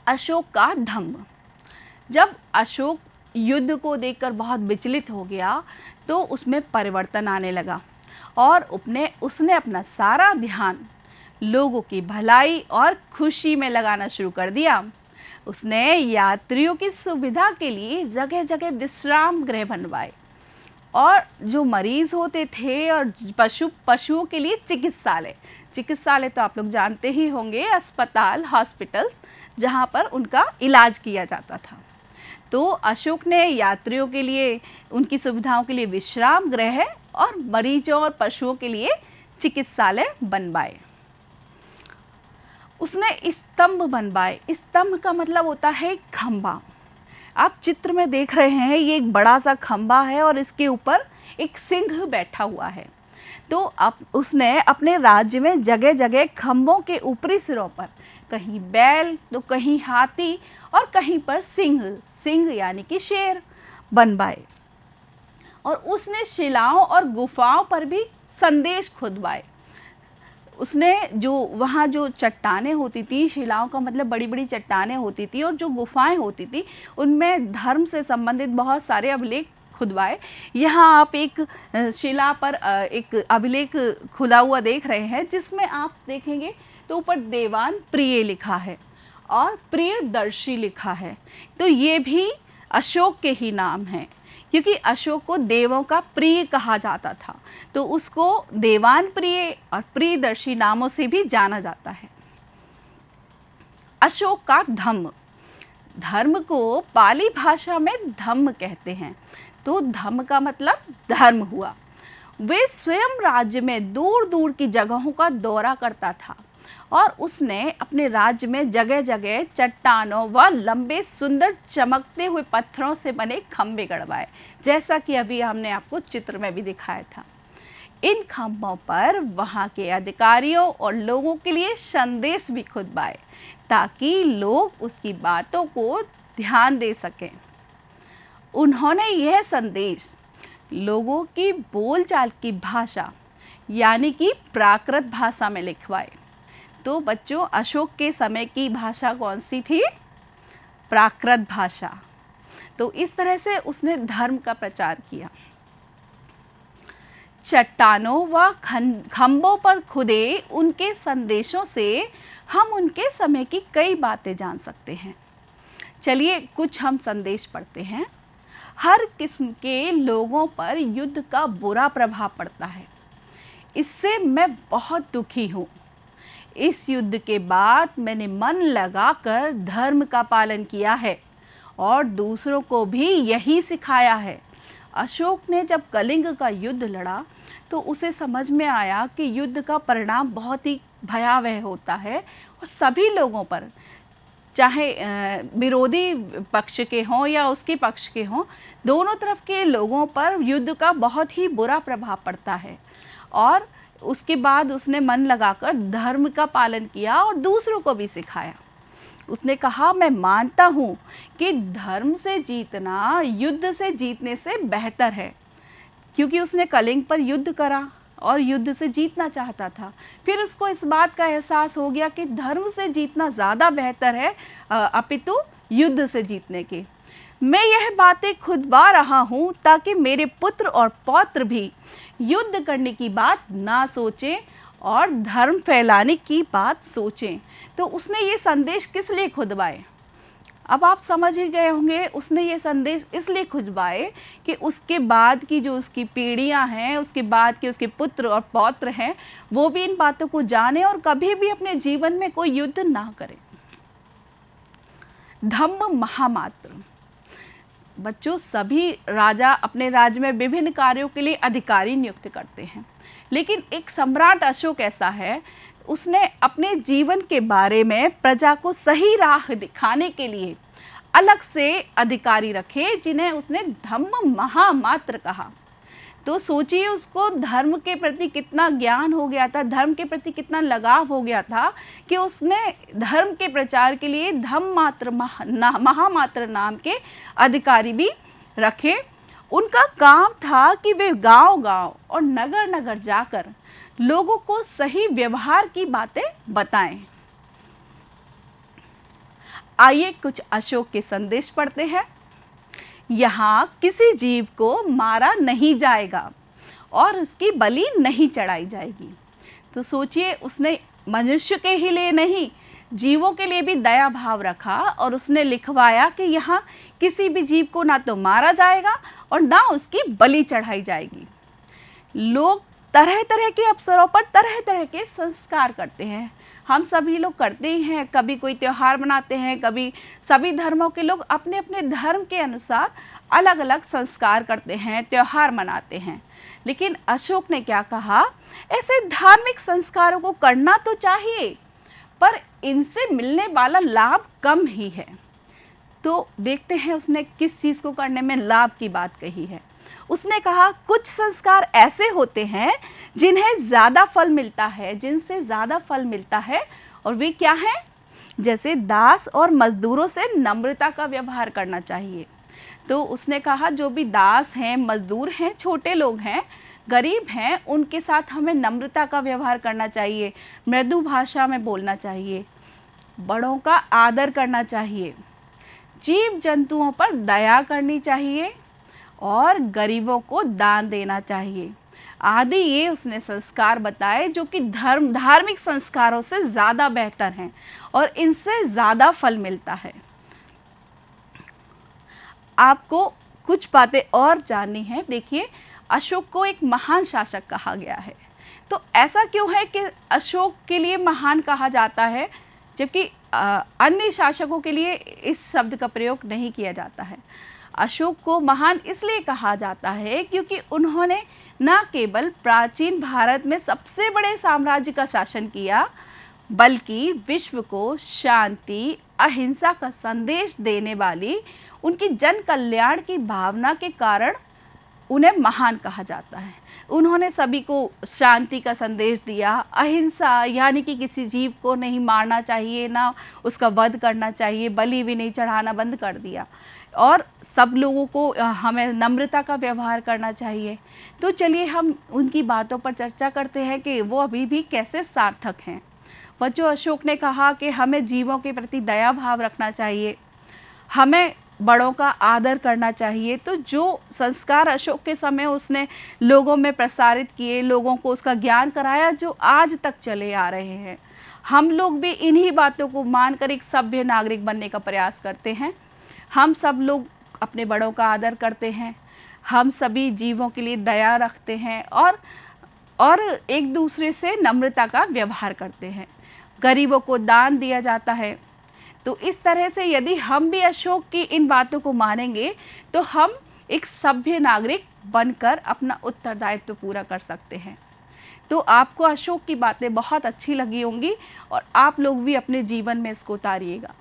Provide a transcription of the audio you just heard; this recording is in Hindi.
अशोक का धम्म। जब अशोक युद्ध को देखकर बहुत विचलित हो गया तो उसमें परिवर्तन आने लगा और उसने अपना सारा ध्यान लोगों की भलाई और खुशी में लगाना शुरू कर दिया। उसने यात्रियों की सुविधा के लिए जगह जगह विश्राम गृह बनवाए और जो मरीज होते थे और पशुओं के लिए चिकित्सालय तो आप लोग जानते ही होंगे, अस्पताल, हॉस्पिटल्स, जहाँ पर उनका इलाज किया जाता था। तो अशोक ने यात्रियों के लिए, उनकी सुविधाओं के लिए विश्राम गृह और मरीजों और पशुओं के लिए चिकित्सालय बनवाए। उसने स्तंभ बनवाए। स्तंभ का मतलब होता है खंबा। आप चित्र में देख रहे हैं, ये एक बड़ा सा खंबा है और इसके ऊपर एक सिंह बैठा हुआ है। तो अब उसने अपने राज्य में जगह जगह खंभों के ऊपरी सिरों पर कहीं बैल तो कहीं हाथी और कहीं पर सिंह यानी कि शेर बनवाए। और उसने शिलाओं और गुफाओं पर भी संदेश खुदवाए। उसने जो वहाँ जो चट्टानें होती थी, शिलाओं का मतलब बड़ी बड़ी चट्टानें होती थी, और जो गुफाएं होती थी उनमें धर्म से संबंधित बहुत सारे अभिलेख खुदवाए। यहाँ आप एक शिला पर एक अभिलेख खुदा हुआ देख रहे हैं, जिसमें आप देखेंगे तो ऊपर देवान प्रिय लिखा है और प्रियदर्शी लिखा है। तो ये भी अशोक के ही नाम हैं, क्योंकि अशोक को देवों का प्रिय कहा जाता था, तो उसको देवान प्रिय और प्रियदर्शी नामों से भी जाना जाता है। अशोक का धम्म। धर्म को पाली भाषा में धम्म कहते हैं। तो धम्म का मतलब धर्म हुआ। वे स्वयं राज्य में दूर दूर की जगहों का दौरा करता था और उसने अपने राज्य में जगह जगह चट्टानों व लंबे सुंदर चमकते हुए पत्थरों से बने खंभे गड़वाए, जैसा कि अभी हमने आपको चित्र में भी दिखाया था। इन खंभों पर वहाँ के अधिकारियों और लोगों के लिए संदेश भी खुदवाए, ताकि लोग उसकी बातों को ध्यान दे सकें। उन्होंने यह संदेश लोगों की बोलचाल की भाषा यानी कि प्राकृत भाषा में लिखवाए। तो बच्चों, अशोक के समय की भाषा कौन सी थी? प्राकृत भाषा। तो इस तरह से उसने धर्म का प्रचार किया। चट्टानों व खंभों पर खुदे उनके संदेशों से हम उनके समय की कई बातें जान सकते हैं। चलिए कुछ हम संदेश पढ़ते हैं। हर किस्म के लोगों पर युद्ध का बुरा प्रभाव पड़ता है। इससे मैं बहुत दुखी हूँ। इस युद्ध के बाद मैंने मन लगाकर धर्म का पालन किया है और दूसरों को भी यही सिखाया है। अशोक ने जब कलिंग का युद्ध लड़ा तो उसे समझ में आया कि युद्ध का परिणाम बहुत ही भयावह होता है और सभी लोगों पर, चाहे विरोधी पक्ष के हों या उसके पक्ष के हों, दोनों तरफ के लोगों पर युद्ध का बहुत ही बुरा प्रभाव पड़ता है। और उसके बाद उसने मन लगाकर धर्म का पालन किया और दूसरों को भी सिखाया। उसने कहा, मैं मानता हूँ कि धर्म से जीतना युद्ध से जीतने से बेहतर है, क्योंकि उसने कलिंग पर युद्ध करा और युद्ध से जीतना चाहता था। फिर उसको इस बात का एहसास हो गया कि धर्म से जीतना ज़्यादा बेहतर है अपितु युद्ध से जीतने के। मैं यह बातें खुदवा रहा हूँ ताकि मेरे पुत्र और पौत्र भी युद्ध करने की बात ना सोचें और धर्म फैलाने की बात सोचें। तो उसने ये संदेश किस लिए खुदवाए? अब आप समझ ही गए होंगे, उसने ये संदेश इसलिए खुदवाए कि उसके बाद की जो उसकी पीढ़ियां हैं, उसके बाद के उसके पुत्र और पौत्र हैं, वो भी इन बातों को जाने और कभी भी अपने जीवन में कोई युद्ध ना करें। धम्म महामात्र। बच्चों, सभी राजा अपने राज्य में विभिन्न कार्यों के लिए अधिकारी नियुक्त करते हैं, लेकिन एक सम्राट अशोक ऐसा है, उसने अपने जीवन के बारे में प्रजा को सही राह दिखाने के लिए अलग से अधिकारी रखे, जिन्हें उसने धम्म महामात्र कहा। तो सोचिए उसको धर्म के प्रति कितना ज्ञान हो गया था, धर्म के प्रति कितना लगाव हो गया था कि उसने धर्म के प्रचार के लिए महामात्र नाम के अधिकारी भी रखे। उनका काम था कि वे गांव-गांव और नगर-नगर जाकर लोगों को सही व्यवहार की बातें बताएं। आइए कुछ अशोक के संदेश पढ़ते हैं। यहाँ किसी जीव को मारा नहीं जाएगा और उसकी बलि नहीं चढ़ाई जाएगी। तो सोचिए, उसने मनुष्य के ही लिए नहीं, जीवों के लिए भी दया भाव रखा और उसने लिखवाया कि यहाँ किसी भी जीव को ना तो मारा जाएगा और ना उसकी बलि चढ़ाई जाएगी। लोग तरह तरह के अवसरों पर तरह तरह के संस्कार करते हैं। हम सभी लोग करते ही हैं, कभी कोई त्यौहार मनाते हैं, कभी सभी धर्मों के लोग अपने अपने धर्म के अनुसार अलग अलग संस्कार करते हैं, त्यौहार मनाते हैं। लेकिन अशोक ने क्या कहा, ऐसे धार्मिक संस्कारों को करना तो चाहिए, पर इनसे मिलने वाला लाभ कम ही है। तो देखते हैं उसने किस चीज़ को करने में लाभ की बात कही है। उसने कहा कुछ संस्कार ऐसे होते हैं जिन्हें ज़्यादा फल मिलता है, जिनसे ज़्यादा फल मिलता है, और वे क्या हैं? जैसे दास और मजदूरों से नम्रता का व्यवहार करना चाहिए। तो उसने कहा जो भी दास हैं, मजदूर हैं, छोटे लोग हैं, गरीब हैं, उनके साथ हमें नम्रता का व्यवहार करना चाहिए, मृदु भाषा में बोलना चाहिए, बड़ों का आदर करना चाहिए, जीव जंतुओं पर दया करनी चाहिए और गरीबों को दान देना चाहिए आदि। ये उसने संस्कार बताए जो कि धार्मिक संस्कारों से ज़्यादा बेहतर हैं और इनसे ज़्यादा फल मिलता है। आपको कुछ बातें और जाननी है। देखिए, अशोक को एक महान शासक कहा गया है। तो ऐसा क्यों है कि अशोक के लिए महान कहा जाता है, जबकि अन्य शासकों के लिए इस शब्द का प्रयोग नहीं किया जाता है? अशोक को महान इसलिए कहा जाता है क्योंकि उन्होंने न केवल प्राचीन भारत में सबसे बड़े साम्राज्य का शासन किया, बल्कि विश्व को शांति, अहिंसा का संदेश देने वाली उनकी जन कल्याण की भावना के कारण उन्हें महान कहा जाता है। उन्होंने सभी को शांति का संदेश दिया, अहिंसा यानी कि किसी जीव को नहीं मारना चाहिए, ना उसका वध करना चाहिए, बलि भी नहीं चढ़ाना बंद कर दिया, और सब लोगों को हमें नम्रता का व्यवहार करना चाहिए। तो चलिए हम उनकी बातों पर चर्चा करते हैं कि वो अभी भी कैसे सार्थक हैं। वह जो अशोक ने कहा कि हमें जीवों के प्रति दया भाव रखना चाहिए, हमें बड़ों का आदर करना चाहिए। तो जो संस्कार अशोक के समय उसने लोगों में प्रसारित किए, लोगों को उसका ज्ञान कराया, जो आज तक चले आ रहे हैं, हम लोग भी इन्हीं बातों को मानकर एक सभ्य नागरिक बनने का प्रयास करते हैं। हम सब लोग अपने बड़ों का आदर करते हैं, हम सभी जीवों के लिए दया रखते हैं और एक दूसरे से नम्रता का व्यवहार करते हैं, गरीबों को दान दिया जाता है। तो इस तरह से यदि हम भी अशोक की इन बातों को मानेंगे तो हम एक सभ्य नागरिक बनकर अपना उत्तरदायित्व पूरा कर सकते हैं। तो आपको अशोक की बातें बहुत अच्छी लगी होंगी और आप लोग भी अपने जीवन में इसको उतारिएगा।